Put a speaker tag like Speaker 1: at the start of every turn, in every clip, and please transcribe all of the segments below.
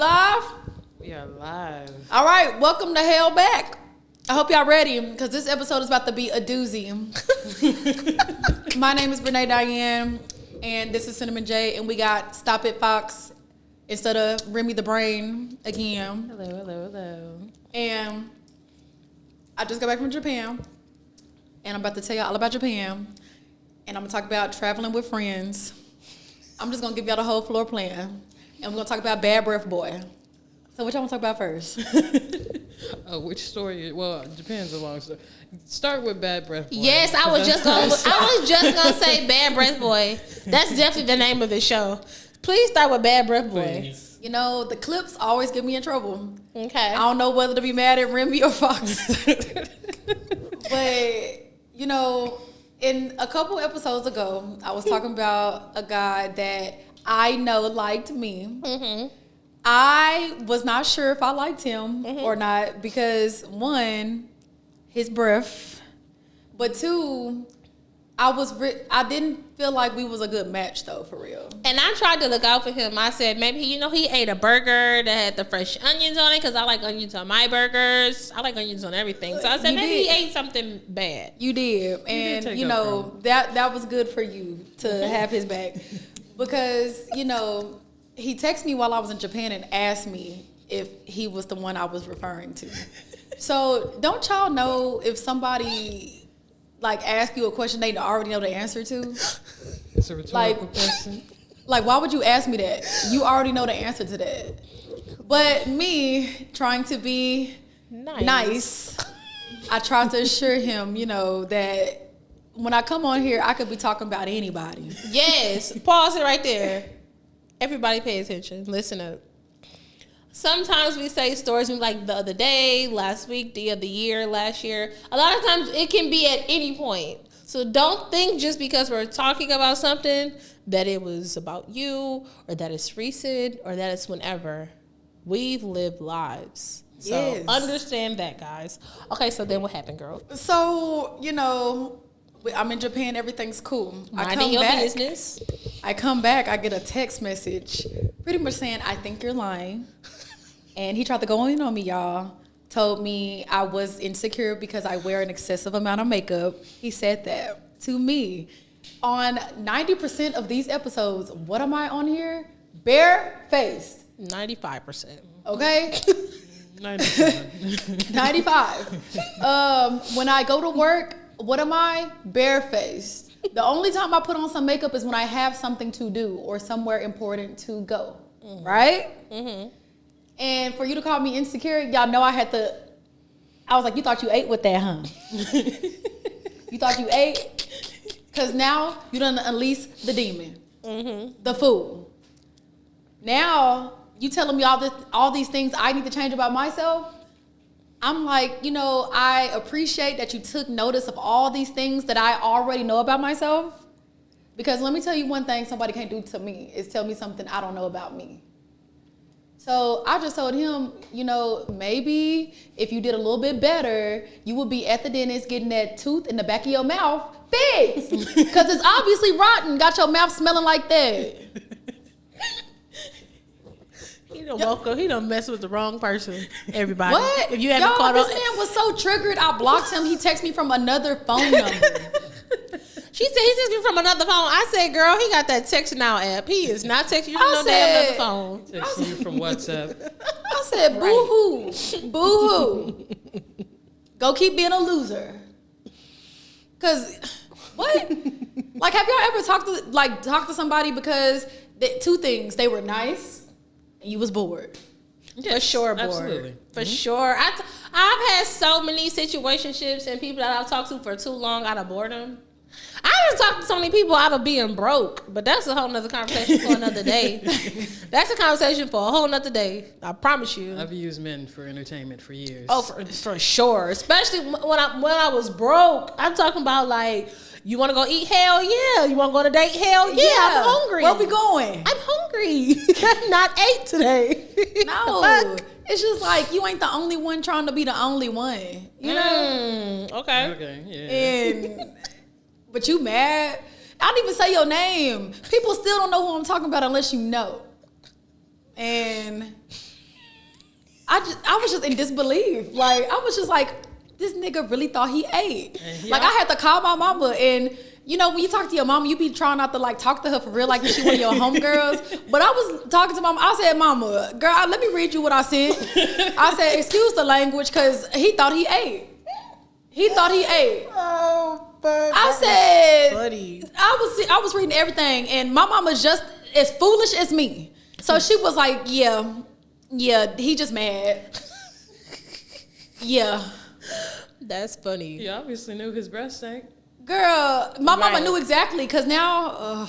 Speaker 1: live?
Speaker 2: We are live.
Speaker 1: All right, welcome to Hell Back. I hope y'all ready because this episode is about to be a doozy. My name is Braneè Diane, and this is Cinnamon J, and we got Stop It Fox instead of Remy the Brain again.
Speaker 2: Hello.
Speaker 1: And I just got back from Japan, and I'm about to tell y'all all about Japan, and I'm gonna talk about traveling with friends. I'm just gonna give y'all the whole floor plan, and we're gonna talk about Bad Breath Boy. So what y'all wanna talk about first?
Speaker 2: Which story? Well, Japan's a long story. Start with Bad Breath Boy.
Speaker 3: Yes, I was just gonna say Bad Breath Boy. That's definitely the name of the show. Please start with Bad Breath Boy.
Speaker 2: Please.
Speaker 1: You know, the clips always get me in trouble.
Speaker 3: Okay.
Speaker 1: I don't know whether to be mad at Remy or Fox. But, you know, in a couple episodes ago, I was talking about a guy that I know liked me. Mm-hmm. I was not sure if I liked him or not because, one, his breath, but two, I didn't feel like we was a good match though, for real.
Speaker 3: And I tried to look out for him. I said maybe he ate a burger that had the fresh onions on it because I like onions on my burgers. I like onions on everything. So I said maybe he ate something bad.
Speaker 1: You did, and you know that was good for you to have his back because you know he texted me while I was in Japan and asked me if he was the one I was referring to. So don't y'all know if somebody like ask you a question they already know the answer to?
Speaker 2: It's a rhetorical question.
Speaker 1: Like, why would you ask me that? You already know the answer to that. But me trying to be nice, I tried to assure him, you know, that when I come on here, I could be talking about anybody.
Speaker 3: Yes. Pause it right there. Everybody pay attention. Listen up. Sometimes we say stories like the other day, last week, the other year, last year. A lot of times it can be at any point. So don't think just because we're talking about something that it was about you or that it's recent or that it's whenever. We've lived lives. So
Speaker 1: yes.
Speaker 3: Understand that, guys. Okay, so then what happened, girl?
Speaker 1: So, you know, I'm in Japan, everything's cool.
Speaker 3: Minding your business.
Speaker 1: I come back, I get a text message pretty much saying, I think you're lying. And he tried to go in on me, y'all. Told me I was insecure because I wear an excessive amount of makeup. He said that to me. On 90% of these episodes, what am I on here? Bare-faced.
Speaker 3: 95%.
Speaker 1: Okay?
Speaker 2: 95.
Speaker 1: 95. When I go to work, what am I? Bare-faced. The only time I put on some makeup is when I have something to do or somewhere important to go. Mm-hmm. Right? Mm-hmm. And for you to call me insecure, y'all know I was like, you thought you ate with that, huh? You thought you ate? Because now you done unleashed the demon, the fool. Now you telling me all these things I need to change about myself? I'm like, you know, I appreciate that you took notice of all these things that I already know about myself. Because let me tell you one thing somebody can't do to me is tell me something I don't know about me. So I just told him, you know, maybe if you did a little bit better, you would be at the dentist getting that tooth in the back of your mouth fixed. Because it's obviously rotten, got your mouth smelling like that.
Speaker 3: He done mess with the wrong person, everybody.
Speaker 1: What?
Speaker 3: If you haven't caught
Speaker 1: this
Speaker 3: on.
Speaker 1: man was so triggered, I blocked him. He texted me from another phone number.
Speaker 3: She said he texted me from another phone. I said, girl, he got that Text Now app. He is not texting you from no damn other phone.
Speaker 2: Texting you from WhatsApp.
Speaker 1: I said, boo-hoo. Boo-hoo. Go keep being a loser. Because, what? Like, have y'all ever talked to somebody because two things. They were nice and you was bored.
Speaker 3: Yes, for sure, bored.
Speaker 2: Absolutely.
Speaker 3: For sure. I've had so many situationships and people that I've talked to for too long out of boredom. I just talked to so many people out of being broke, but that's a whole nother conversation for another day. That's a conversation for a whole nother day. I promise you.
Speaker 2: I've used men for entertainment for years.
Speaker 3: Oh, for sure. Especially when I was broke. I'm talking about like, you want to go eat? Hell yeah. You want to go on a date? Hell yeah. I'm hungry.
Speaker 1: Where we going?
Speaker 3: I'm hungry. I'm not ate today.
Speaker 1: No. It's just like you ain't the only one trying to be the only one. You know?
Speaker 3: Okay.
Speaker 2: Okay. Yeah.
Speaker 1: But you mad? I didn't even say your name. People still don't know who I'm talking about unless you know. And I was just in disbelief. Like, I was just like, this nigga really thought he ate. Like, I had to call my mama, and you know, when you talk to your mama, you be trying not to like talk to her for real, like she one of your homegirls. But I was talking to mama. I said, "Mama, girl, let me read you what I sent." I said, "Excuse the language, because he thought he ate. He thought he ate."
Speaker 3: Oh, but
Speaker 1: I said,
Speaker 3: funny.
Speaker 1: I was reading everything, and my mama's just as foolish as me. So she was like, "Yeah, he just mad." Yeah,
Speaker 3: That's funny.
Speaker 2: He obviously knew his breast stank.
Speaker 1: girl, my mama knew exactly, because now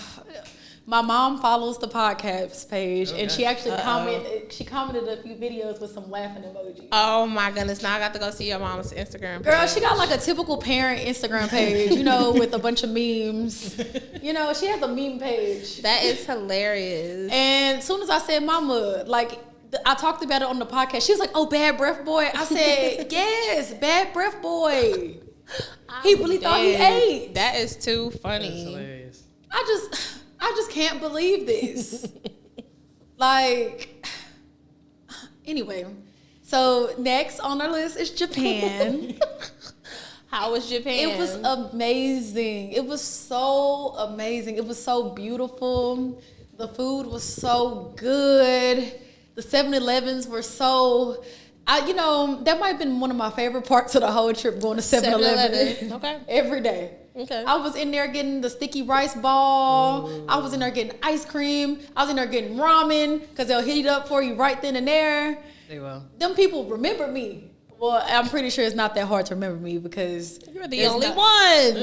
Speaker 1: my mom follows the podcast page, and she actually commented. She commented a few videos with some laughing emojis.
Speaker 3: Oh my goodness! Now I got to go see your mom's Instagram page.
Speaker 1: Girl, she got like a typical parent Instagram page, you know, with a bunch of memes. You know, she has a meme page.
Speaker 3: That is hilarious.
Speaker 1: And as soon as I said, "Mama," like, I talked about it on the podcast, she was like, "Oh, Bad Breath Boy." I said, "Yes, Bad Breath Boy." He really thought he ate.
Speaker 3: That is too
Speaker 2: That's
Speaker 3: funny.
Speaker 2: hilarious.
Speaker 1: I just can't believe this. Like, anyway, so next on our list is Japan.
Speaker 3: How was Japan?
Speaker 1: It was amazing. It was so amazing. It was so beautiful. The food was so good. The 7-Elevens were so... you know, that might have been one of my favorite parts of the whole trip, going to 7-Eleven.
Speaker 3: Okay.
Speaker 1: Every day.
Speaker 3: Okay.
Speaker 1: I was in there getting the sticky rice ball. Ooh. I was in there getting ice cream. I was in there getting ramen, because they'll heat it up for you right then and there.
Speaker 2: They will.
Speaker 1: Them people remember me. Well, I'm pretty sure it's not that hard to remember me, because
Speaker 3: you're the only one.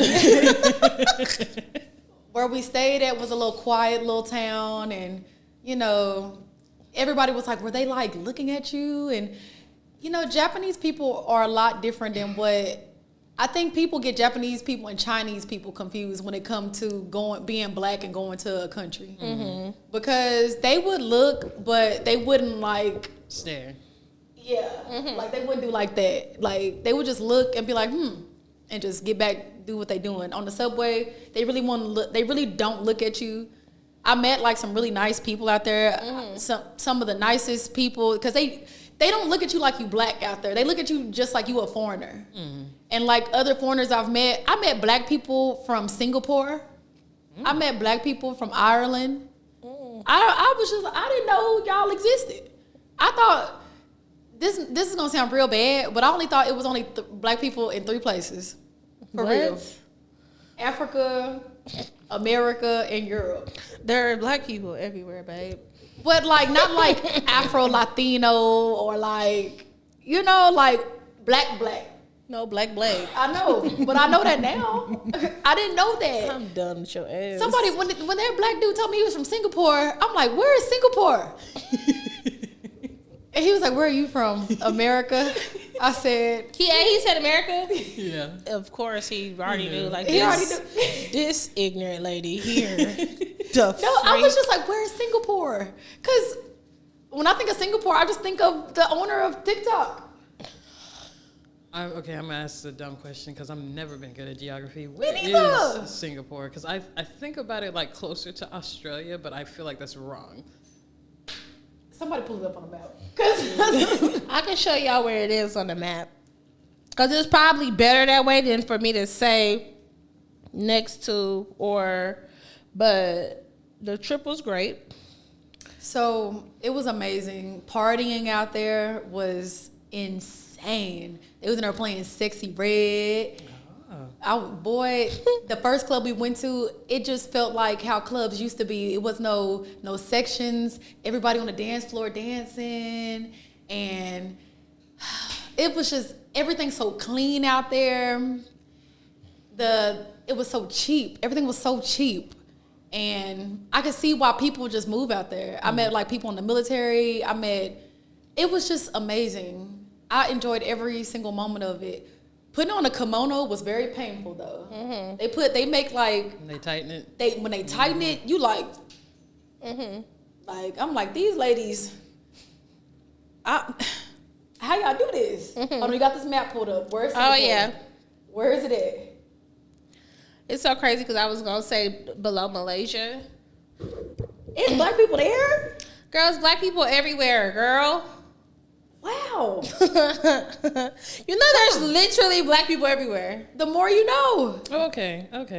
Speaker 1: Where we stayed at was a little quiet little town, and you know, everybody was like, were they like looking at you? And you know, Japanese people are a lot different than what I think people get Japanese people and Chinese people confused when it comes to being black and going to a country. Mm-hmm. Because they would look, but they wouldn't like
Speaker 2: stare.
Speaker 1: Yeah, like they wouldn't do like that. Like they would just look and be like, and just get back, do what they doing. On the subway, they really want to look. They really don't look at you. I met like some really nice people out there. Some of the nicest people, because they don't look at you like you black out there. They look at you just like you a foreigner. And like other foreigners I met black people from Singapore. I met black people from Ireland. I didn't know y'all existed. I thought this is gonna sound real bad, but I only thought it was only black people in 3 places. For real. Africa, America, and Europe.
Speaker 3: There are black people everywhere, babe.
Speaker 1: But like not like Afro Latino or like, you know, like black.
Speaker 3: No, black.
Speaker 1: I know, but I know that now. I didn't know that.
Speaker 3: I'm done with your ass.
Speaker 1: Somebody when that black dude told me he was from Singapore, I'm like, where is Singapore? And he was like, where are you from? America. I said,
Speaker 3: he said America.
Speaker 2: Yeah.
Speaker 3: Of course, he already knew. Like
Speaker 1: he already knew.
Speaker 3: This ignorant lady here.
Speaker 1: I was just like, where is Singapore? Because when I think of Singapore, I just think of the owner of TikTok.
Speaker 2: I'm gonna ask a dumb question because I've never been good at geography.
Speaker 1: Me
Speaker 2: Where
Speaker 1: neither.
Speaker 2: is Singapore? Because I think about it like closer to Australia, but I feel like that's wrong.
Speaker 1: Somebody pull it up on the map. Cause
Speaker 3: I can show y'all where it is on the map. Because it's probably better that way than for me to say next to but the trip was great.
Speaker 1: So it was amazing. Partying out there was insane. They was in there playing Sexy Red. The first club we went to, it just felt like how clubs used to be. It was no sections. Everybody on the dance floor dancing, and it was just everything so clean out there. It was so cheap. Everything was so cheap, and I could see why people just move out there. I met like people in the military. It was just amazing. I enjoyed every single moment of it. Putting on a kimono was very painful though. Mm-hmm. They make like
Speaker 2: they tighten it.
Speaker 1: When they tighten it, you like, like I'm like these ladies. How y'all do this? Mm-hmm. Oh, you got this map pulled up. Where's Singapore?
Speaker 3: Oh yeah,
Speaker 1: where is it at?
Speaker 3: It's so crazy because I was gonna say below Malaysia.
Speaker 1: It's black people there.
Speaker 3: Girls, black people everywhere, girl.
Speaker 1: Wow.
Speaker 3: There's literally black people everywhere.
Speaker 1: The more you know.
Speaker 2: Okay.
Speaker 3: But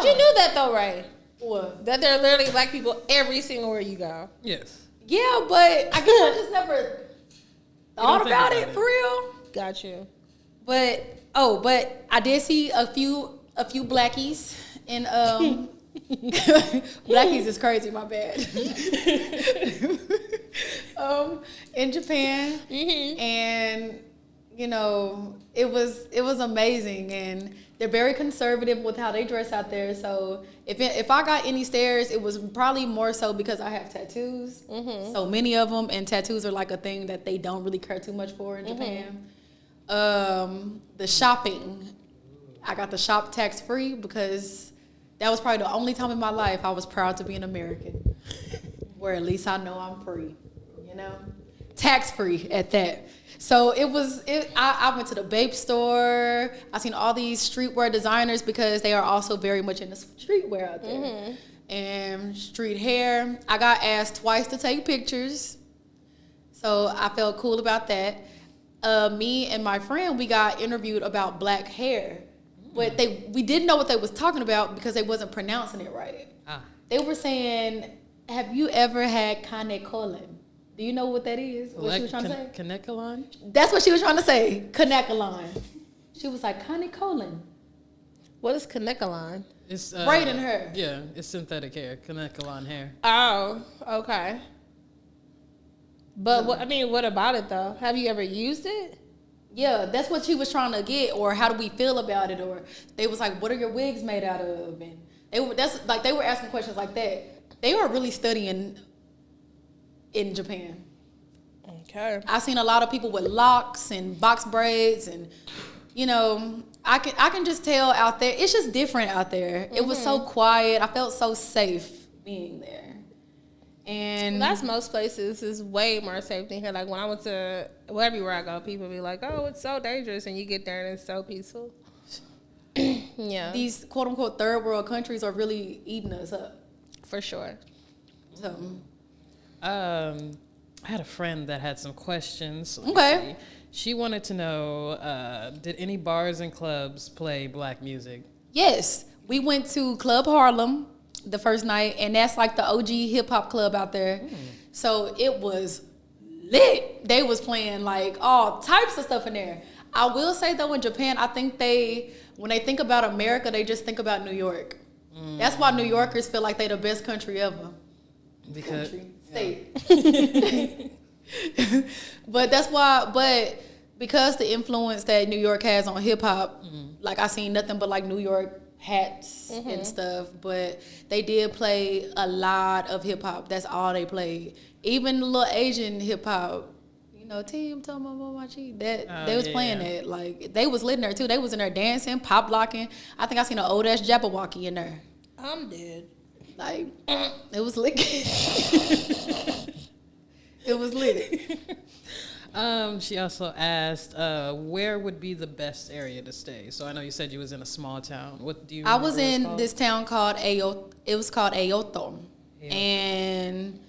Speaker 3: you knew that though, right?
Speaker 1: What?
Speaker 3: That there are literally black people every single where you go.
Speaker 2: Yes.
Speaker 1: Yeah, but I guess I just never thought about it for real.
Speaker 3: Got you.
Speaker 1: But I did see a few blackies in blackies is crazy, my bad. In Japan, and it was amazing, and they're very conservative with how they dress out there. So if I got any stares, it was probably more so because I have tattoos, so many of them, and tattoos are like a thing that they don't really care too much for in Japan. The shopping, I got the shop tax free because that was probably the only time in my life I was proud to be an American, where at least I know I'm free, tax free at that. So I went to the Bape store. I seen all these streetwear designers because they are also very much into streetwear out there. And street hair. I got asked twice to take pictures, so I felt cool about that. Me and my friend, we got interviewed about black hair, but we didn't know what they was talking about because they wasn't pronouncing it right. They were saying, "Have you ever had kanekolon?" Do you know what that is? What she was trying to say?
Speaker 2: Kanekalon?
Speaker 1: That's what she was trying to say. Kanekalon. She was like, kanekolon.
Speaker 3: What is kanekalon?
Speaker 2: It's
Speaker 1: braiding hair.
Speaker 2: Yeah, it's synthetic hair. Kanekalon hair.
Speaker 3: Oh, okay. But what about it though? Have you ever used it?
Speaker 1: Yeah, that's what she was trying to get, or how do we feel about it, or they was like, what are your wigs made out of? And they were asking questions like that. They were really studying in Japan.
Speaker 3: Okay.
Speaker 1: I've seen a lot of people with locks and box braids, and I can just tell out there, it's just different out there. It was so quiet. I felt so safe being there. And
Speaker 3: that's most places is way more safe than here. Like when I went to everywhere I go, people be like, "Oh, it's so dangerous," and you get there and it's so peaceful. Yeah.
Speaker 1: These quote unquote third world countries are really eating us up.
Speaker 3: For sure.
Speaker 1: So
Speaker 2: I had a friend that had some questions.
Speaker 1: Okay.
Speaker 2: She wanted to know, did any bars and clubs play black music?
Speaker 1: Yes. We went to Club Harlem the first night, and that's like the OG hip hop club out there. So it was lit. They was playing like all types of stuff in there. I will say though, in Japan, I think when they think about America, they just think about New York. That's why New Yorkers feel like they the best country ever.
Speaker 2: Because
Speaker 1: state. But because the influence that New York has on hip hop, like I seen nothing but like New York hats and stuff, but they did play a lot of hip hop. That's all they played. Even the little Asian hip hop, Team Tomomomachi, they was playing that. Like they was lit in there too. They was in there dancing, pop locking. I think I seen an old ass Jabberwocky in there.
Speaker 3: I'm dead.
Speaker 1: Like it was lit. It was lit.
Speaker 2: She also asked, where would be the best area to stay? So I know you said you was in a small town. What do you?
Speaker 1: I was in this town called Ayoto. It was called Ayoto, and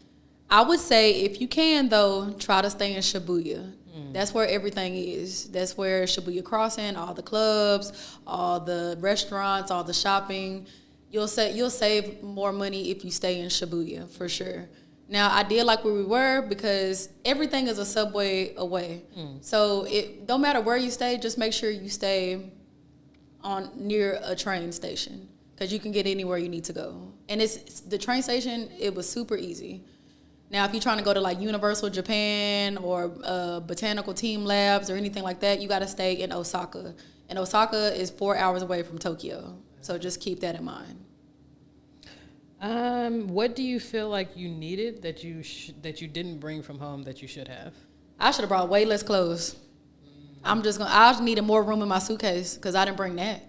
Speaker 1: I would say if you can though, try to stay in Shibuya. That's where everything is. That's where Shibuya Crossing, all the clubs, all the restaurants, all the shopping. You'll save more money if you stay in Shibuya for sure. Now, I did like where we were because everything is a subway away. So it don't matter where you stay, just make sure you stay near a train station because you can get anywhere you need to go. And it's the train station, it was super easy. Now, if you're trying to go to like Universal Japan or Botanical Team Labs or anything like that, you got to stay in Osaka. And Osaka is 4 hours away from Tokyo. So just keep that in mind.
Speaker 2: What do you feel like you needed that you didn't bring from home that you should have?
Speaker 1: I should have brought way less clothes. I needed more room in my suitcase because I didn't bring that.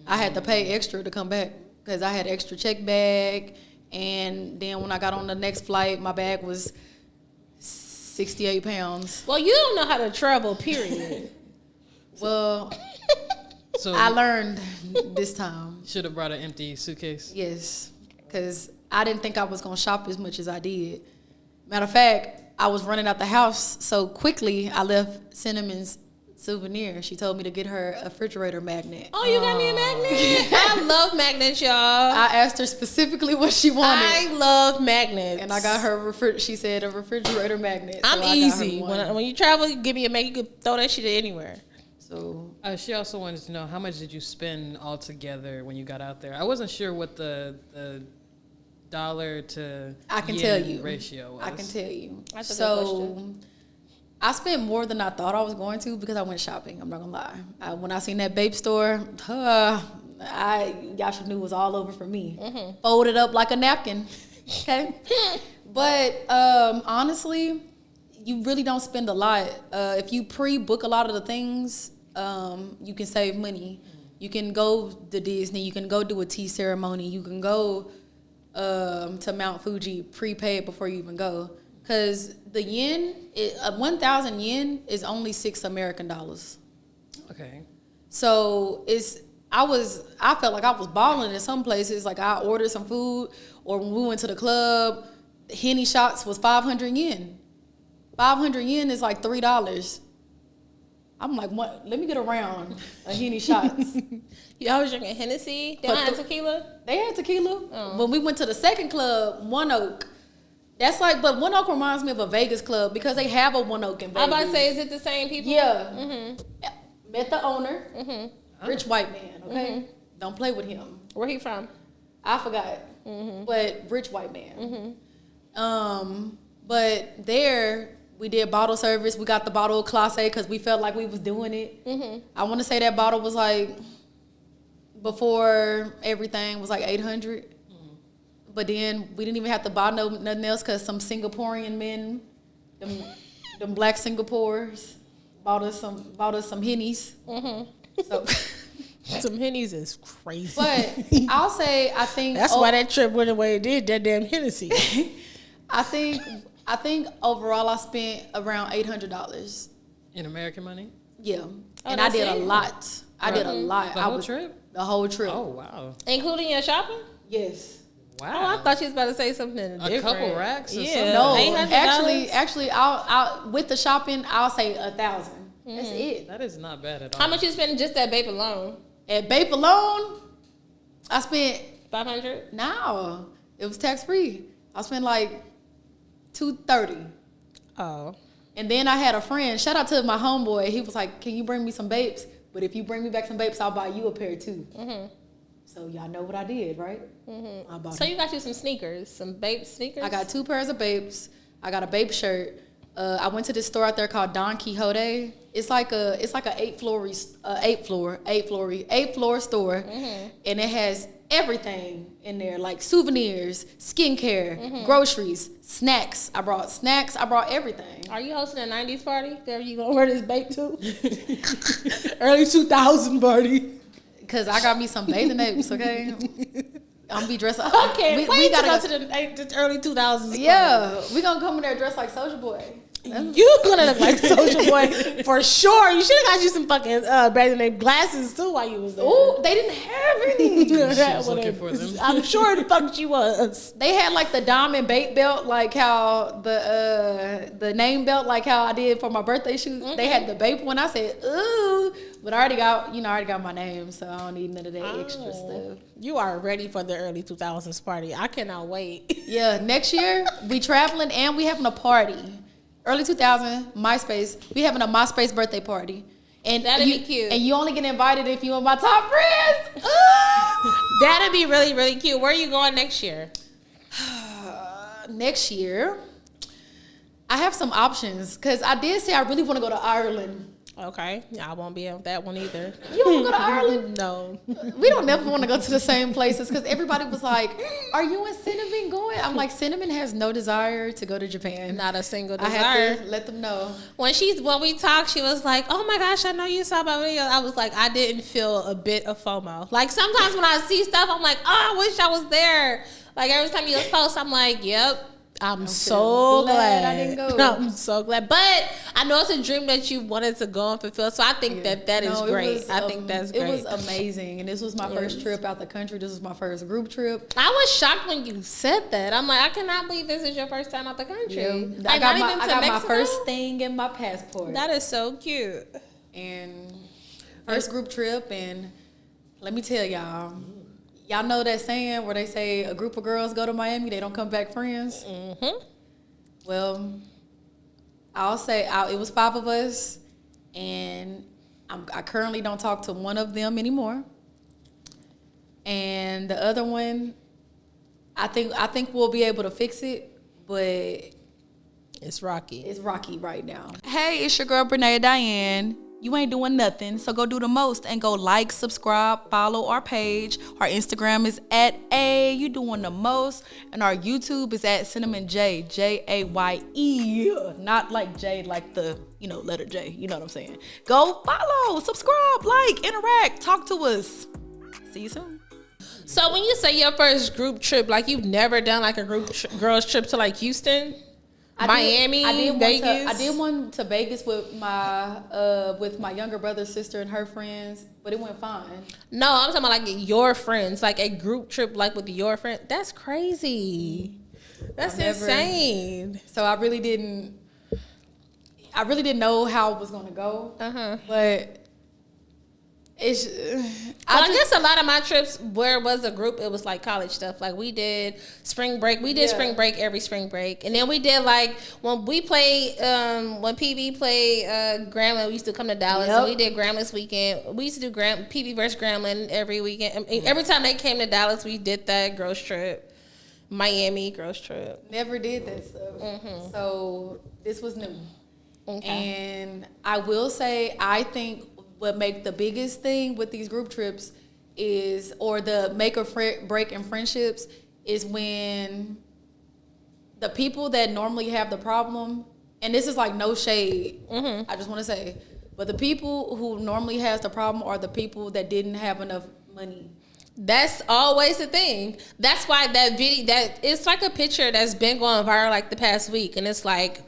Speaker 1: I had to pay extra to come back because I had extra check bag. And then when I got on the next flight, my bag was 68 pounds.
Speaker 3: Well, you don't know how to travel, period.
Speaker 1: Well,
Speaker 2: so
Speaker 1: I learned this time.
Speaker 2: Should have brought an empty suitcase?
Speaker 1: Yes, because I didn't think I was going to shop as much as I did. Matter of fact, I was running out the house so quickly, I left Cinnamon's souvenir. She told me to get her a refrigerator magnet.
Speaker 3: Oh, you got me a magnet? I love magnets, y'all.
Speaker 1: I asked her specifically what she wanted.
Speaker 3: I love magnets.
Speaker 1: And I got her, she said, a refrigerator magnet.
Speaker 3: I'm easy. When you travel, you give me a magnet, you can throw that shit anywhere.
Speaker 1: So
Speaker 2: she also wanted to know how much did you spend altogether when you got out there? I wasn't sure what the dollar to yen ratio was.
Speaker 1: I can tell you.
Speaker 3: That's a good question.
Speaker 1: I spent more than I thought I was going to because I went shopping. I'm not gonna lie. When I seen that Babe store, y'all should knew it was all over for me. Mm-hmm. Folded up like a napkin. Okay. But honestly, you really don't spend a lot. If you pre-book a lot of the things, you can save money. You can go to Disney. You can go do a tea ceremony. You can go to Mount Fuji prepaid before you even go. Because the yen, 1,000 yen is only $6 American.
Speaker 2: Okay.
Speaker 1: So I felt like I was balling in some places. Like I ordered some food, or when we went to the club, Henny shots was 500 yen. 500 yen is like $3. I'm like, what? Let me get a round of Henny shots.
Speaker 3: Y'all was drinking Hennessy? They had tequila?
Speaker 1: They had tequila. Oh. When we went to the second club, One Oak. That's like, but One Oak reminds me of a Vegas club because they have a One Oak in Vegas.
Speaker 3: I'm about to say, is it the same people?
Speaker 1: Yeah. Mm-hmm. Met the owner. Mm-hmm. Rich white man, okay? Mm-hmm. Don't play with him.
Speaker 3: Where he from?
Speaker 1: I forgot. Mm-hmm. But rich white man. Mm-hmm. But there, we did bottle service. We got the bottle of Clase because we felt like we was doing it. Mm-hmm. I want to say that bottle was like, before everything was like 800. But then we didn't even have to buy nothing else because some Singaporean men, them black Singapores, bought us some Hennies. Mm-hmm. So
Speaker 3: some Hennies is crazy.
Speaker 1: But I'll say I think
Speaker 3: that's why that trip went away. It did that damn Hennessy.
Speaker 1: I think overall I spent around $800
Speaker 2: in American money.
Speaker 1: Yeah, and I did a lot. I did a lot.
Speaker 2: The whole trip.
Speaker 1: The whole trip.
Speaker 2: Oh wow!
Speaker 3: Including your shopping?
Speaker 1: Yes.
Speaker 3: Wow. Oh, I thought she was about to say something different.
Speaker 2: A couple racks? Or something?
Speaker 1: No. Actually, I'll with the shopping, I'll say 1,000. Mm-hmm. That's it.
Speaker 2: That is not bad at all.
Speaker 3: How much you spend just at Bape alone?
Speaker 1: At Bape alone, I spent
Speaker 3: 500.
Speaker 1: No, it was tax free. I spent like $230.
Speaker 3: Oh.
Speaker 1: And then I had a friend. Shout out to my homeboy. He was like, "Can you bring me some Bapes? But if you bring me back some Bapes, I'll buy you a pair too." Mm-hmm. So y'all know what I did, right? Mm-hmm.
Speaker 3: So you got you some sneakers, some Bape sneakers?
Speaker 1: I got 2 pairs of Bapes. I got a Bape shirt. I went to this store out there called Don Quixote. It's like a 8th floor store, and it has everything in there, like souvenirs, skincare, groceries, snacks. I brought snacks. I brought everything.
Speaker 3: Are you hosting a 90s party? There you gonna wear this Bape too? Early 2000 party.
Speaker 1: Cause I got me some bathing apes, okay? I'm gonna be dressed up.
Speaker 3: Okay, we gotta go to the early 2000s.
Speaker 1: Yeah, we gonna come in there dressed like Soulja Boy.
Speaker 3: You gonna look like Soulja Boy for sure. You should have got you some fucking bathing ape glasses too while you was there.
Speaker 1: Ooh, they didn't have any.
Speaker 2: She was looking for them.
Speaker 3: I'm sure the fuck she was.
Speaker 1: They had like the diamond bait belt, like how the name belt, like how I did for my birthday shoot. Mm-hmm. They had the Bape one. I said, ooh, but I already got my name, so I don't need none of that extra stuff.
Speaker 3: You are ready for the early 2000s party. I cannot wait.
Speaker 1: Yeah, next year we traveling and we having a party. Early 2000, MySpace. We having a MySpace birthday party. And
Speaker 3: that'd be cute.
Speaker 1: And you only get invited if you are my top friends.
Speaker 3: That'd be really, really cute. Where are you going next year?
Speaker 1: Next year, I have some options. Because I did say I really want to go to Ireland.
Speaker 3: Okay. I won't be on that one either.
Speaker 1: You don't want to go to Ireland?
Speaker 3: No.
Speaker 1: We don't never want to go to the same places because everybody was like, are you and Cinnamon going? I'm like, Cinnamon has no desire to go to Japan.
Speaker 3: Not a single desire.
Speaker 1: I have to let them know.
Speaker 3: When we talked, she was like, oh my gosh, I know you saw my video. I was like, I didn't feel a bit of FOMO. Like sometimes when I see stuff, I'm like, oh, I wish I was there. Like every time you post, I'm like, yep. I'm so glad
Speaker 1: I didn't go.
Speaker 3: I'm so glad. But I know it's a dream that you wanted to go and fulfill. So I think that is great. I think that's great.
Speaker 1: It was amazing. And this was my first trip out the country. This was my first group trip.
Speaker 3: I was shocked when you said that. I'm like, I cannot believe this is your first time out the country.
Speaker 1: Yeah.
Speaker 3: Like,
Speaker 1: I got my first thing in my passport.
Speaker 3: That is so cute.
Speaker 1: And first group trip, and let me tell y'all know that saying where they say a group of girls go to Miami, they don't come back friends? Mm-hmm. Well, I'll say it was 5 of us, and I currently don't talk to one of them anymore. And the other one, I think we'll be able to fix it, but
Speaker 3: it's rocky.
Speaker 1: It's rocky right now. Hey, it's your girl Braneè Diane. You ain't doing nothing, so go do the most and go like, subscribe, follow our page. Our Instagram is at You Doing the Most, and our YouTube is at Cinnamon J, Jaye. Not like J, like the letter J. You know what I'm saying? Go follow, subscribe, like, interact, talk to us. See you soon.
Speaker 3: So when you say your first group trip, like you've never done like a group girls trip to like Houston? Miami, Vegas.
Speaker 1: I did one to Vegas with my younger brother's sister and her friends, but it went fine.
Speaker 3: No, I'm talking about like your friends, like a group trip, like with your friend. That's crazy. That's insane.
Speaker 1: So I really didn't know how it was gonna go. But it's.
Speaker 3: I guess a lot of my trips, where it was a group, it was like college stuff. Like we did spring break. We did spring break every spring break, and then we did like when we played when PB played Grambling. We used to come to Dallas, and we did Grambling weekend. We used to do PB versus Grambling every weekend. I mean, every time they came to Dallas, we did that girls trip. Miami girls trip.
Speaker 1: Never did that stuff. So this was new, and I will say I think what make the biggest thing with these group trips is, or the make or break in friendships, is when the people that normally have the problem, and this is like no shade, I just want to say, but the people who normally has the problem are the people that didn't have enough money.
Speaker 3: That's always the thing. That's why that video, that it's like a picture that's been going viral like the past week, and it's like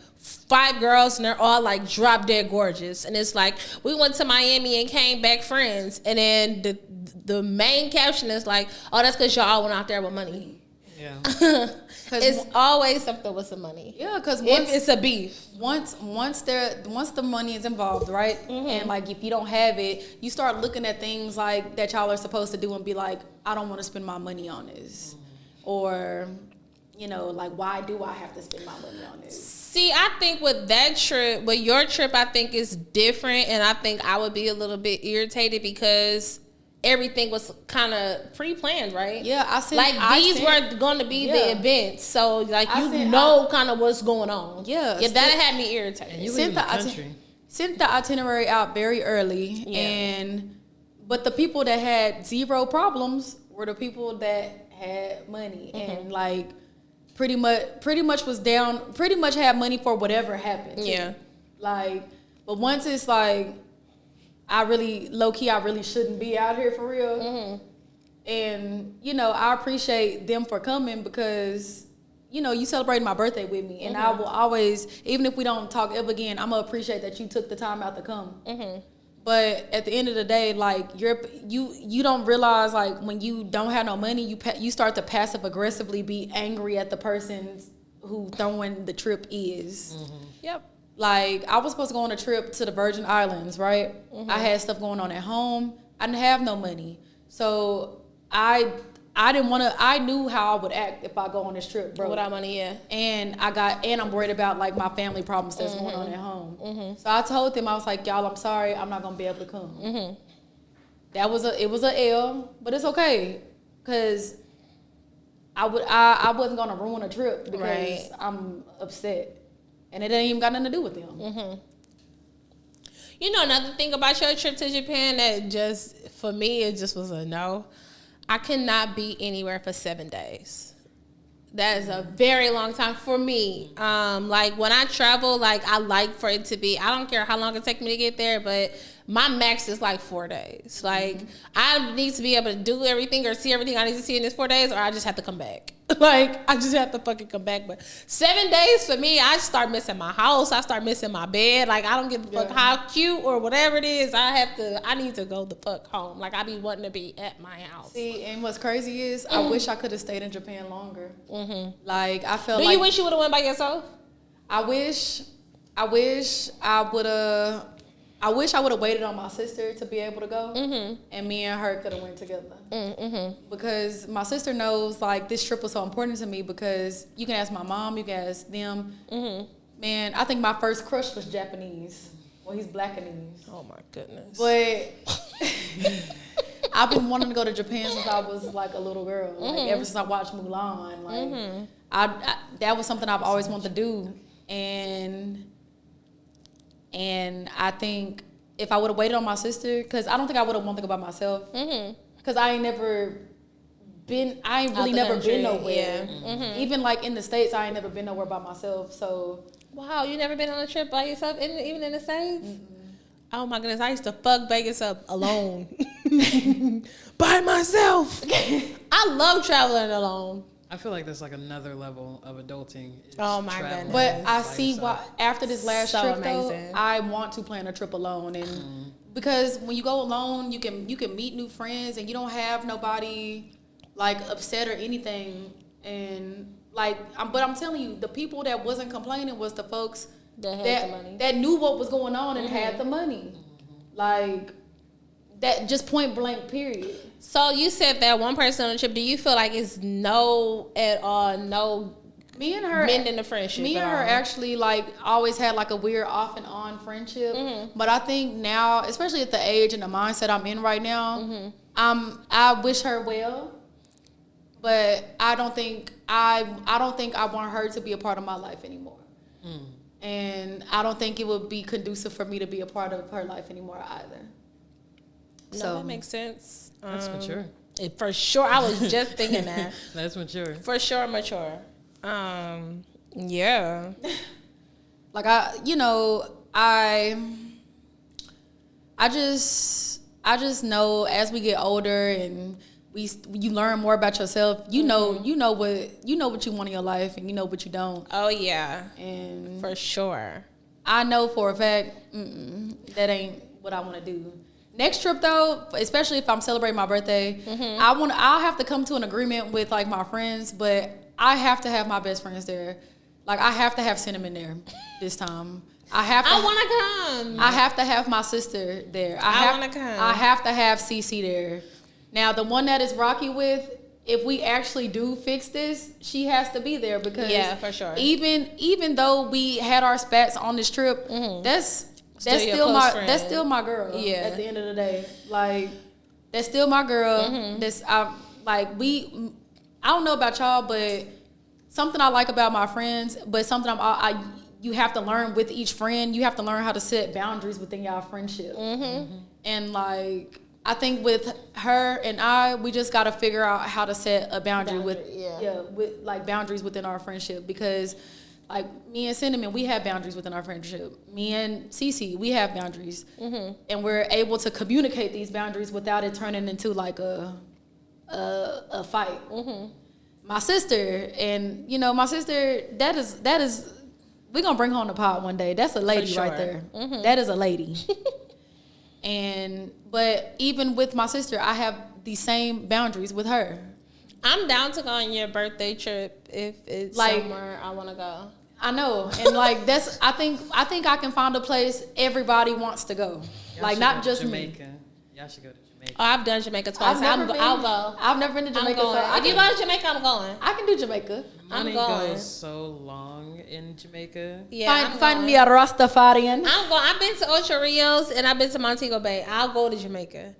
Speaker 3: 5 girls and they're all like drop dead gorgeous, and it's like we went to Miami and came back friends, and then the main caption is like, oh, that's because y'all went out there with money. Yeah. It's always something with some money.
Speaker 1: Yeah, because
Speaker 3: if it's a beef.
Speaker 1: Once the money is involved, right? And like if you don't have it, you start looking at things like that y'all are supposed to do and be like, I don't want to spend my money on this. Or, like, why do I have to spend my money on this?
Speaker 3: See, I think with that trip, with your trip, I think is different, and I think I would be a little bit irritated because everything was kind of pre-planned, right?
Speaker 1: Yeah,
Speaker 3: these were going to be the events, so like kind of what's going on.
Speaker 1: Yeah,
Speaker 3: that had me irritated.
Speaker 2: And you live in the country.
Speaker 1: Sent the itinerary out very early, but the people that had zero problems were the people that had money and like pretty much was down, pretty much had money for whatever happened.
Speaker 3: Yeah,
Speaker 1: like, but once it's like, I really shouldn't be out here for real. And, I appreciate them for coming because, you celebrated my birthday with me. And I will always, even if we don't talk ever again, I'm going to appreciate that you took the time out to come. But at the end of the day, like, you don't realize, like, when you don't have no money, you start to passive aggressively be angry at the person who throwing the trip is.
Speaker 3: Yep.
Speaker 1: Like, I was supposed to go on a trip to the Virgin Islands, right? I had stuff going on at home. I didn't have no money. So I didn't want to, I knew how I would act if I go on this trip, bro.
Speaker 3: Without money, yeah.
Speaker 1: And I'm worried about, like, my family problems that's going on at home. So I told them, I was like, y'all, I'm sorry, I'm not going to be able to come. It was a L, but it's okay. Because I wasn't going to ruin a trip because I'm upset. And it ain't even got nothing to do with them.
Speaker 3: Another thing about your trip to Japan that just, for me, it just was a no. I cannot be anywhere for 7 days. That is a very long time for me. Like, when I travel, like, I like for it to be, I don't care how long it takes me to get there, but my max is like 4 days. Like, I need to be able to do everything or see everything I need to see in this 4 days, or I just have to come back. Like, I just have to fucking come back. But 7 days for me, I start missing my house. I start missing my bed. Like, I don't give a fuck how cute or whatever it is. I need to go the fuck home. Like, I be wanting to be at my house.
Speaker 1: See, and what's crazy is I wish I could have stayed in Japan longer. Like, I felt
Speaker 3: Do you wish you would have went by yourself?
Speaker 1: I wish I would have. I wish I would have waited on my sister to be able to go, and me and her could have went together. Because my sister knows, like, this trip was so important to me because you can ask my mom, you can ask them. Man, I think my first crush was Japanese. Well, he's Blackanese.
Speaker 3: Oh, my goodness.
Speaker 1: But I've been wanting to go to Japan since I was, like, a little girl. Like, ever since I watched Mulan. Like, I that was something I've always wanted to do. And I think if I would have waited on my sister, because I don't think I would have wanted to go by myself. Because I ain't really never been nowhere. Even like in the States, I ain't never been nowhere by myself. So
Speaker 3: wow, you never been on a trip by yourself, even in the States? Oh my goodness, I used to fuck Vegas up alone. By myself. I love traveling alone.
Speaker 2: I feel like that's like another level of adulting.
Speaker 3: Oh my goodness!
Speaker 1: But I see why after this last trip, though,
Speaker 3: amazing.
Speaker 1: I want to plan a trip alone, and because when you go alone, you can meet new friends, and you don't have nobody like upset or anything. And like, but I'm telling you, the people that wasn't complaining was the folks
Speaker 3: that had the money,
Speaker 1: that knew what was going on and had the money, like that. Just point blank, period.
Speaker 3: So you said that one person on the trip. Do you feel like it's no
Speaker 1: me and her
Speaker 3: mending the friendship?
Speaker 1: Me and her actually like always had like a weird off and on friendship. But I think now, especially at the age and the mindset I'm in right now, I wish her well. But I don't think I want her to be a part of my life anymore. And I don't think it would be conducive for me to be a part of her life anymore either.
Speaker 3: No,
Speaker 1: So
Speaker 3: that makes sense.
Speaker 2: That's mature.
Speaker 3: For sure. I was just thinking that.
Speaker 2: That's mature.
Speaker 3: For sure, mature. Yeah.
Speaker 1: like I just know as we get older and you learn more about yourself, you know what you want in your life and you know what you don't.
Speaker 3: Oh yeah. And for sure.
Speaker 1: I know for a fact that ain't what I want to do. Next trip though, especially if I'm celebrating my birthday, I'll have to come to an agreement with like my friends, but I have to have my best friends there. Like I have to have Cinnamon there this time. I want
Speaker 3: to come.
Speaker 1: I have to have my sister there.
Speaker 3: I want to come.
Speaker 1: I have to have Cece there. Now the one that is Rocky with, if we actually do fix this, she has to be there because
Speaker 3: for sure.
Speaker 1: Even though we had our spats on this trip, that's still my girl. Yeah. At the end of the day, like that's still my girl. I don't know about y'all, but something I like about my friends, but something you have to learn with each friend. You have to learn how to set boundaries within y'all friendship. And like I think with her and we just got to figure out how to set a boundary with like boundaries within our friendship because. Like, me and Cinnamon, we have boundaries within our friendship. Me and Cece, we have boundaries. And we're able to communicate these boundaries without it turning into, like, a fight. My sister, that is we're going to bring her on the pod one day. That's a lady right there. That is a lady. But even with my sister, I have the same boundaries with her.
Speaker 3: I'm down to go on your birthday trip if it's like, somewhere I want to go.
Speaker 1: I know, and like I think I can find a place everybody wants to go.
Speaker 2: Y'all
Speaker 1: like not just
Speaker 2: Jamaica.
Speaker 1: me.
Speaker 2: Y'all should go to Jamaica.
Speaker 3: Oh, I've done Jamaica twice. I'll go.
Speaker 1: I've never been to Jamaica. So
Speaker 3: if you go to Jamaica, I'm going.
Speaker 1: I can do Jamaica.
Speaker 2: Money goes so long in Jamaica.
Speaker 3: Yeah,
Speaker 1: find me a Rastafarian.
Speaker 3: I'm going. I've been to Ocho Rios and I've been to Montego Bay. I'll go to Jamaica.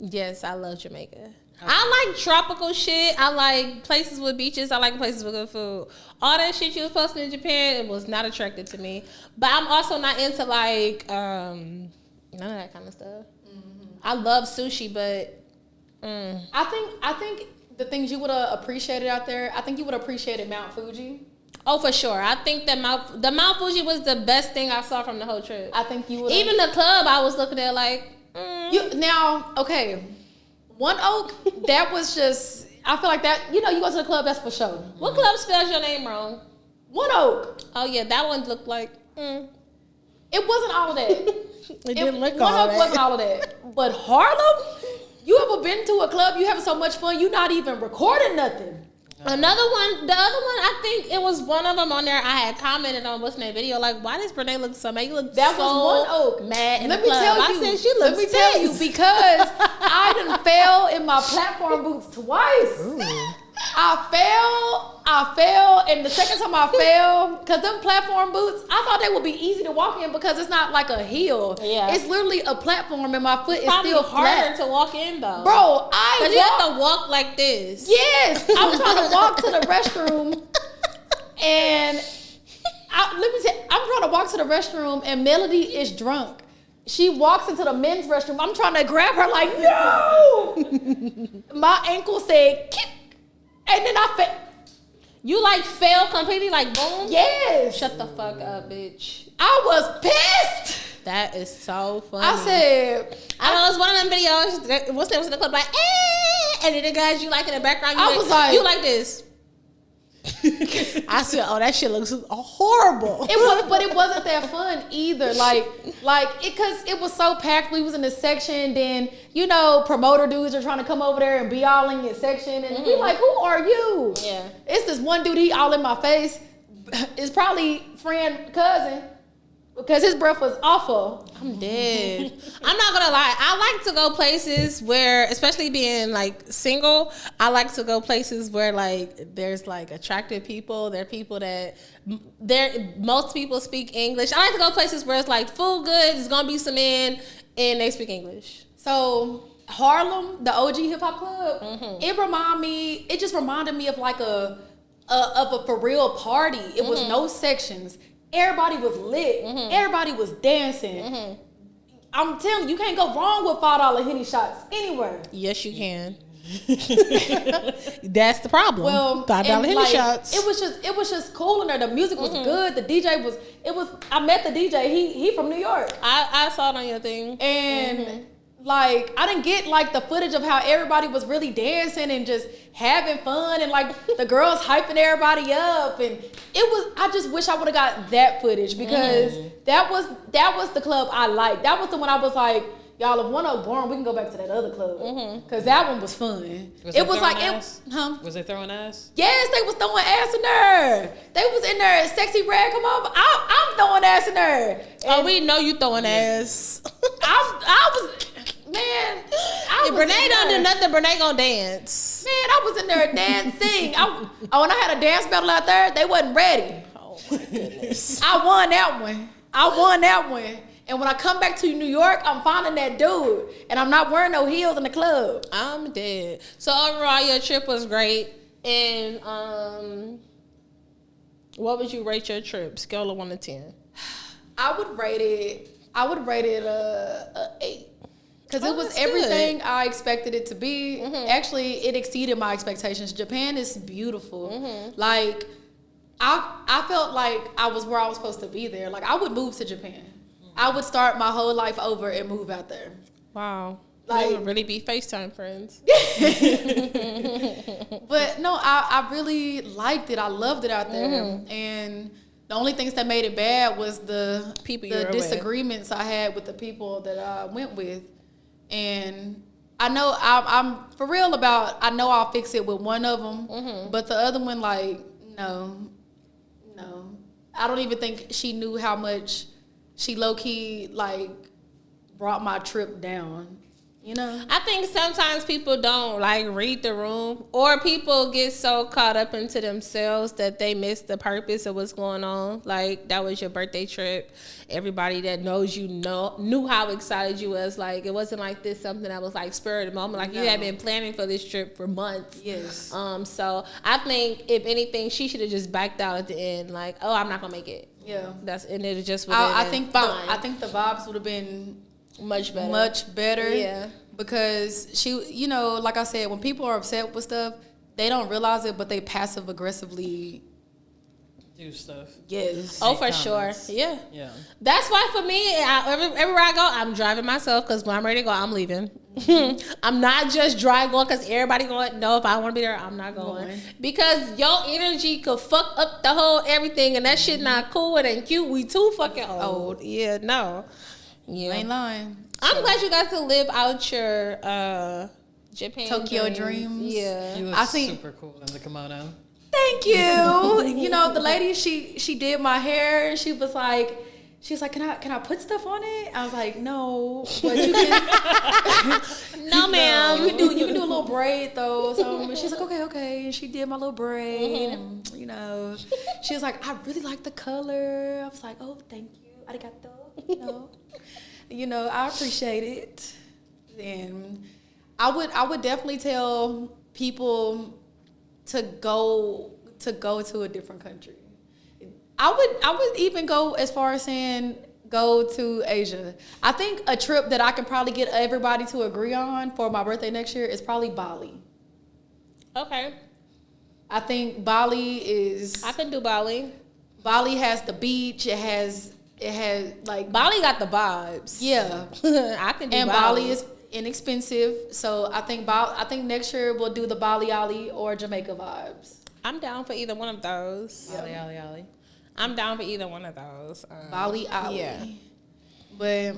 Speaker 3: Yes, I love Jamaica. Okay. I like tropical shit. I like places with beaches. I like places with good food. All that shit you was posting in Japan, it was not attractive to me. But I'm also not into like none of that kind of stuff. I love sushi, but
Speaker 1: I think the things you would have appreciated out there, I think you would have appreciated Mount Fuji.
Speaker 3: Oh, for sure. I think that Mount Fuji was the best thing I saw from the whole trip.
Speaker 1: I think you would.
Speaker 3: Even the club, I was looking at like.
Speaker 1: Okay. One Oak, that was just, I feel like that, you know, you go to the club, that's for sure.
Speaker 3: What club spells your name wrong?
Speaker 1: One Oak.
Speaker 3: Oh, yeah, that one looked like,
Speaker 1: It wasn't all of that.
Speaker 3: It didn't look
Speaker 1: One
Speaker 3: all
Speaker 1: Oak
Speaker 3: that.
Speaker 1: wasn't all of that. But Harlem, you ever been to a club, you having so much fun, you not even recording nothing.
Speaker 3: Another one, the other one, I think it was one of them on there. I had commented on what's in that video, like, why does Braneè look so mad? You look
Speaker 1: That
Speaker 3: so
Speaker 1: was One Oak.
Speaker 3: mad in
Speaker 1: Let
Speaker 3: the
Speaker 1: me
Speaker 3: club.
Speaker 1: tell
Speaker 3: I
Speaker 1: you.
Speaker 3: said she looks
Speaker 1: Let me tell you,
Speaker 3: pissed.
Speaker 1: because I done fell in my platform boots twice.
Speaker 3: Ooh.
Speaker 1: I fell, and the second time I fell, because them platform boots, I thought they would be easy to walk in because it's not like a heel.
Speaker 3: Yeah.
Speaker 1: It's literally a platform, and my foot is
Speaker 3: Probably
Speaker 1: still
Speaker 3: harder
Speaker 1: flat.
Speaker 3: to walk in though.
Speaker 1: Bro,
Speaker 3: Because you have to walk like this.
Speaker 1: Yes, I was trying to walk to the restroom, and I'm trying to walk to the restroom, and Melody is drunk. She walks into the men's restroom. I'm trying to grab her, like, no! My ankle said, kick, and then I fell.
Speaker 3: You like fell completely, like boom?
Speaker 1: Yes.
Speaker 3: Shut the fuck up, bitch.
Speaker 1: I was pissed.
Speaker 3: That is so funny.
Speaker 1: I said,
Speaker 3: I know it's one of them videos. What's that was in the club like, and then the guys you like in the background. You
Speaker 1: I was like,
Speaker 3: you like this. I said, oh, that shit looks horrible.
Speaker 1: but it wasn't that fun either. Like because it was so packed. We was in the section. Then, you know, promoter dudes are trying to come over there and be all in your section, and we like, who are you?
Speaker 3: Yeah.
Speaker 1: It's this one dude. He all in my face. It's probably friend cousin. Because his breath was awful.
Speaker 3: I'm dead. I'm not gonna lie. I like to go places where, especially being like single, I like to go places where like there's like attractive people. There are people that most people speak English. I like to go places where it's like food good. There's gonna be some men and they speak English.
Speaker 1: So Harlem, the OG hip hop club, it just reminded me of like a for real party. It was no sections. Everybody was lit. Everybody was dancing. I'm telling you, you can't go wrong with $5 Henny shots anywhere.
Speaker 3: Yes, you can. That's the problem.
Speaker 1: Well,
Speaker 3: $5 Henny
Speaker 1: like,
Speaker 3: shots.
Speaker 1: It was just cool in there. The music was good. The DJ was. I met the DJ. He from New York.
Speaker 3: I saw it on your thing.
Speaker 1: And like, I didn't get like the footage of how everybody was really dancing and just having fun, and like the girls hyping everybody up, and I just wish I would have got that footage, because that was the club I liked. That was the one I was like, y'all, if One Oak boring, we can go back to that other club, because that one was fun.
Speaker 2: Was they throwing ass?
Speaker 1: Yes, they was throwing ass in there. They was in there. Sexy Red, come on. I'm throwing ass in there.
Speaker 3: Oh, we know you throwing ass.
Speaker 1: I was, man.
Speaker 3: If Braneè don't do nothing, Braneè gonna dance.
Speaker 1: Man, I was in there dancing. When I had a dance battle out there, they wasn't ready.
Speaker 3: Oh my goodness.
Speaker 1: I won that one. And when I come back to New York, I'm finding that dude. And I'm not wearing no heels in the club.
Speaker 3: I'm dead. So overall, your trip was great. And what would you rate your trip? Scale of 1 to 10.
Speaker 1: I would rate it a 8. Because it was
Speaker 3: that's
Speaker 1: everything
Speaker 3: good.
Speaker 1: I expected it to be. Actually, it exceeded my expectations. Japan is beautiful. Like, I felt like I was where I was supposed to be there. Like, I would move to Japan. I would start my whole life over and move out there.
Speaker 3: Wow.
Speaker 1: Like,
Speaker 3: we would really be FaceTime friends.
Speaker 1: But no, I really liked it. I loved it out there. And the only things that made it bad was the disagreements I had with the people that I went with. And I know I'm for real about, I know I'll fix it with one of them, but the other one, like, no. I don't even think she knew how much she low-key, like, brought my trip down. You know?
Speaker 3: I think sometimes people don't like read the room, or people get so caught up into themselves that they miss the purpose of what's going on. Like, that was your birthday trip. Everybody that knows you knew how excited you was. Like, it wasn't like this something that was like spur of the moment. Like, you had been planning for this trip for months.
Speaker 1: Yes.
Speaker 3: So I think if anything, she should have just backed out at the end. Like, oh, I'm not gonna make it.
Speaker 1: Yeah.
Speaker 3: And it just
Speaker 1: I think the vibes would have been
Speaker 3: much better.
Speaker 1: Yeah. Because she, you know, like I said, when people are upset with stuff, they don't realize it, but they passive aggressively
Speaker 2: do stuff.
Speaker 1: Yes.
Speaker 3: Oh, for sure. Yeah.
Speaker 2: Yeah.
Speaker 3: That's why for me, everywhere I go, I'm driving myself because when I'm ready to go, I'm leaving. I'm not just dry going because everybody going. No, if I want to be there, I'm not going. Because your energy could fuck up the whole everything, and that shit not cool. It ain't cute. We too fucking old. Yeah, no. Yeah.
Speaker 1: Ain't lying.
Speaker 3: I'm glad you got to live out your Japan
Speaker 1: Tokyo dreams.
Speaker 3: Yeah.
Speaker 2: You look super cool in the kimono.
Speaker 1: Thank you. You know, the lady, she did my hair, and she was like, can I put stuff on it? I was like, no, but you can.
Speaker 3: No, ma'am.
Speaker 1: You can do a little braid though. So she's like, okay. And she did my little braid, and you know, she was like, I really like the color. I was like, oh, thank you, arigato. You know, I appreciate it, and I would definitely tell people to go to a different country. I would even go as far as saying go to Asia. I think a trip that I can probably get everybody to agree on for my birthday next year is probably Bali.
Speaker 3: Okay.
Speaker 1: I think Bali is.
Speaker 3: I can do Bali.
Speaker 1: Bali has the beach. It has like
Speaker 3: Bali got the vibes.
Speaker 1: Yeah,
Speaker 3: I can do
Speaker 1: and
Speaker 3: Bali.
Speaker 1: Bali is inexpensive, so I think next year we'll do the Bali Ali or Jamaica vibes.
Speaker 3: I'm down for either one of those.
Speaker 2: Ali.
Speaker 3: I'm down for either one of those.
Speaker 1: Bali Ali.
Speaker 3: Yeah.
Speaker 1: But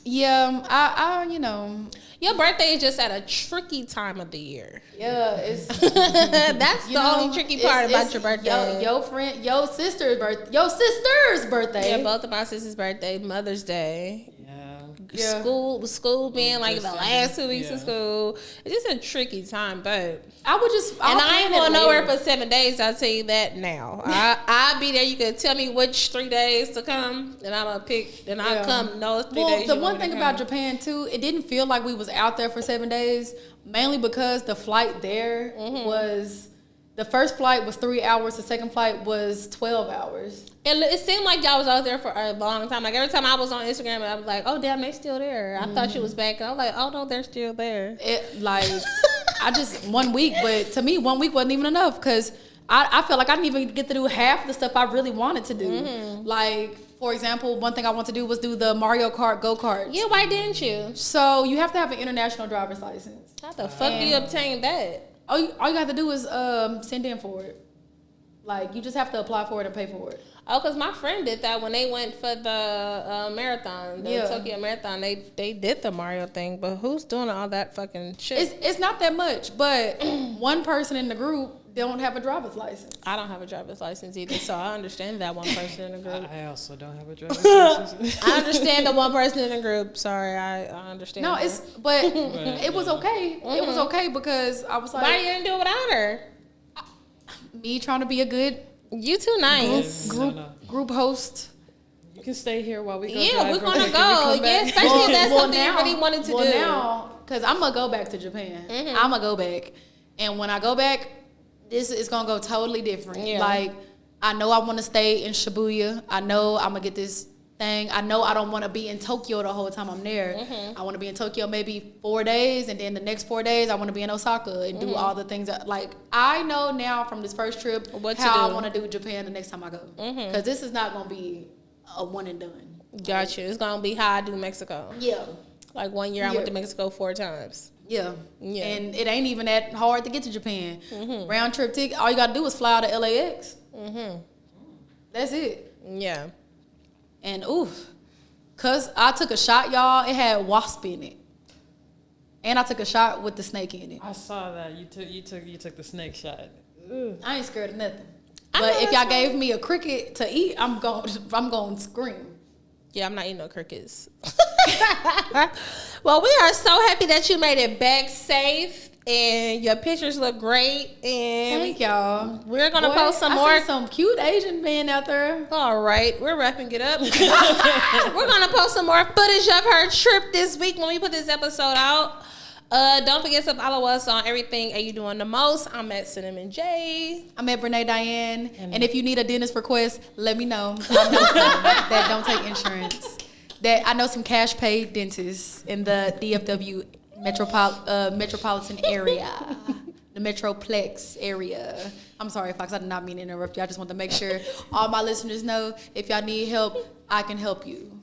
Speaker 1: yeah, I you know.
Speaker 3: Your birthday is just at a tricky time of the year.
Speaker 1: Yeah, it's
Speaker 3: that's the only tricky part about your birthday.
Speaker 1: Your sister's birthday.
Speaker 3: Yeah, both of my sister's birthday, Mother's Day.
Speaker 1: Yeah.
Speaker 3: School being like the last 2 weeks of school. It's just a tricky time, but I ain't going nowhere for 7 days. I'll tell you that now. I'll be there. You can tell me which 3 days to come, and I'm gonna pick. And I'll come those 3 days.
Speaker 1: Well, the one thing about Japan too, it didn't feel like we was out there for 7 days, mainly because the flight there was. The first flight was 3 hours. The second flight was 12 hours.
Speaker 3: And it seemed like y'all was out there for a long time. Like every time I was on Instagram, I was like, "Oh damn, they still there." I thought you was back. And I was like, "Oh no, they're still there."
Speaker 1: I just 1 week, but to me 1 week wasn't even enough because I felt like I didn't even get to do half the stuff I really wanted to do. Like for example, one thing I want to do was do the Mario Kart go-karts.
Speaker 3: Yeah, why didn't you?
Speaker 1: So you have to have an international driver's license.
Speaker 3: How the fuck do you obtain that?
Speaker 1: All you have to do is send in for it. Like, you just have to apply for it and pay for it.
Speaker 3: Oh, because my friend did that when they went for the marathon, the Tokyo Marathon. They did the Mario thing, but who's doing all that fucking shit?
Speaker 1: It's not that much, but one person in the group don't have a driver's license.
Speaker 3: I don't have a driver's license either, so I understand that one person in the group.
Speaker 2: I also don't have a driver's license.
Speaker 3: I understand the one person in the group. Sorry, I understand.
Speaker 1: No, it was okay. It was okay because I was like,
Speaker 3: why you didn't do it without her?
Speaker 1: Me trying to be a good
Speaker 3: You too nice.
Speaker 1: Group host.
Speaker 2: You can stay here while we go.
Speaker 3: Yeah, we're gonna go. Yeah, especially if that's something you really wanted to do.
Speaker 1: Now, because I'm gonna go back to Japan. I'm gonna go back, and when I go back, this is gonna go totally different.
Speaker 3: Yeah.
Speaker 1: Like, I know I want to stay in Shibuya. I know I'm gonna get this thing. I know I don't want to be in Tokyo the whole time I'm there. I want to be in Tokyo maybe 4 days, and then the next 4 days I want to be in Osaka and do all the things that, like, I know now from this first trip how I want to do Japan the next time I go. Because this is not gonna be a one and done.
Speaker 3: Gotcha. It's gonna be how I do Mexico.
Speaker 1: Yeah.
Speaker 3: Like 1 year I went to Mexico 4 times.
Speaker 1: Yeah. And it ain't even that hard to get to Japan. Round trip ticket, all you gotta do is fly out to LAX. That's it.
Speaker 3: Yeah.
Speaker 1: And cause I took a shot, y'all, it had wasp in it. And I took a shot with the snake in it.
Speaker 2: I saw that. You took the snake shot.
Speaker 1: I ain't scared of nothing. But if y'all gave me a cricket to eat, I'm going to scream.
Speaker 3: Yeah, I'm not eating no crickets. Well, we are so happy that you made it back safe, and your pictures look great. And
Speaker 1: thank y'all.
Speaker 3: We're gonna post some more.
Speaker 1: See some cute Asian men out there.
Speaker 3: All right, we're wrapping it up. We're gonna post some more footage of her trip this week when we put this episode out. Don't forget to follow us on everything you doing the most. I'm at Cinnamon J.
Speaker 1: I'm at Braneè Diane. And if you need a dentist request, let me know. I know some that don't take insurance. I know some cash paid dentists in the DFW metropolitan area. The Metroplex area. I'm sorry, Fox, I did not mean to interrupt you. I just want to make sure all my listeners know if y'all need help, I can help you.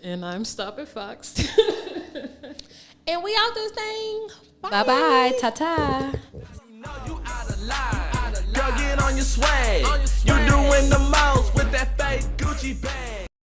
Speaker 2: And I'm Stop It Fox.
Speaker 3: And we out this thing.
Speaker 1: Bye-bye. Ta-ta.
Speaker 4: You out of line. Girl, get on your swag.